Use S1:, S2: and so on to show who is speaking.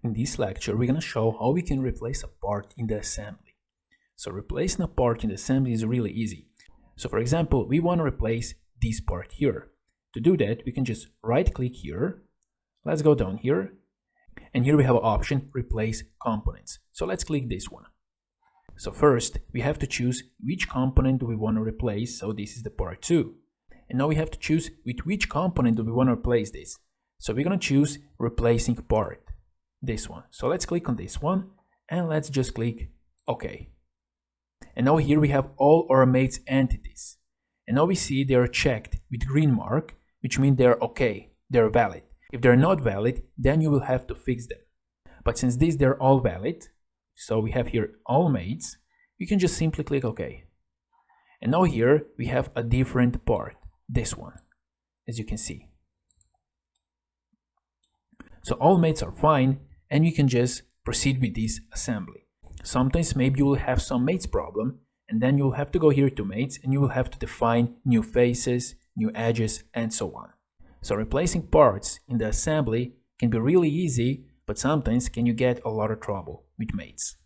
S1: In this lecture, we're going to show how we can replace a part in the assembly. So replacing a part in the assembly is really easy. So for example, we want to replace this part here. To do that, we can just right click here. Let's go down here. And here we have an option, replace components. So let's click this one. So first, we have to choose which component do we want to replace. So this is the part 2. And now we have to choose with which component do we want to replace this. So we're going to choose replacing part. This one. So let's click on this one and let's just click OK. And now here we have all our mates entities. And now we see they are checked with green mark, which means they're OK, they're valid. If they're not valid, then you will have to fix them. But since they're all valid, so we have here all mates, you can just simply click OK. And now here we have a different part, this one, as you can see. So all mates are fine, and you can just proceed with this assembly. Sometimes maybe you will have some mates problem, and then you will have to go here to mates, and you will have to define new faces, new edges, and so on. So replacing parts in the assembly can be really easy, but sometimes can you get a lot of trouble with mates.